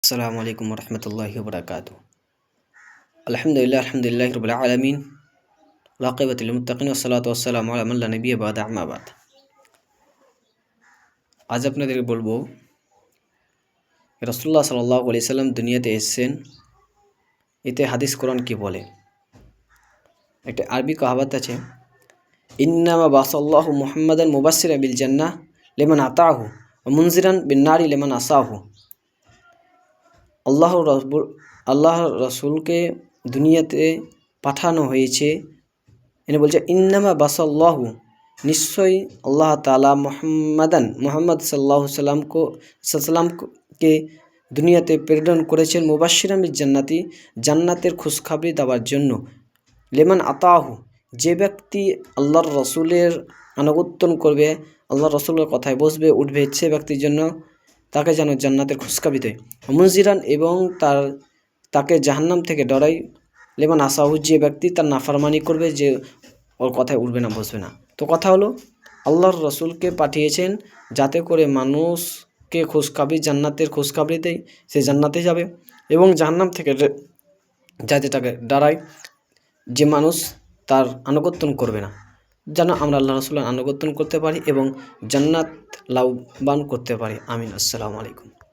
আসসালামু আলাইকুম রহমতুল্লাহি বরকাতুহু। আলহামদুলিল্লাহ রবিল আলমিন ওয়াকিবাতুল মুত্তাকিন ওয়াসসালাতু ওয়াসসালামু আলা মান লা নাবিয়্যা বা'দা আম্মা বা'দ। আজ আপনাদেরকে বলবো রাসূলুল্লাহ সাল্লাল্লাহু আলাইহি সাল্লাম দুনিয়াতে এসেছেন, এতে হাদিস কোরআন কি বলে। একটা আরবি কাহাবাত আছে, ইন্নামা বাসাল্লাহু মুহাম্মাদান মুবাশশিরান বিল জান্নাহ লিমান আতাহু ওয়া মুনজিরান বিন নারি লিমান আসাহু। আল্লাহ রসুলকে দুনিয়াতে পাঠানো হয়েছে, এনে বলছে ইন্নামা বাসাল্লাহু, নিশ্চয়ই আল্লাহ তাআলা মোহাম্মদ সাল্লামকে দুনিয়াতে প্রেরণ করেছেন মুবাশশিরান বিল জান্নাতি, জান্নাতের খুশখবরি দেওয়ার জন্য। লিমান আতাহু, যে ব্যক্তি আল্লাহর রসুলের আনুগত্য করবে, আল্লাহর রসুলের কথায় বসবে উঠবে, সে ব্যক্তির জন্য তাকে যেন জান্নাতের খুশখবরি দেয়। মুনজিরান, এবং তাকে জাহান্নাম থেকে ডরাই। লিমান আসাহু, যে ব্যক্তি তার নাফরমানি করবে, যে ওর কথায় উঠবে না বসবে না। তো কথা হলো, আল্লাহর রসুলকে পাঠিয়েছেন যাতে করে মানুষকে জান্নাতের খুশখবরি দেয়, সে জান্নাতে যাবে, এবং জাহান্নাম থেকে যাতে তাকে ডরায়, যে মানুষ তার আনুগত্য করবে না, যেন আমরা আল্লাহ রসুলের আনুগত্য করতে পারি এবং জান্নাত লাভবান করতে পারি। আমিন। আসসালামু আলাইকুম।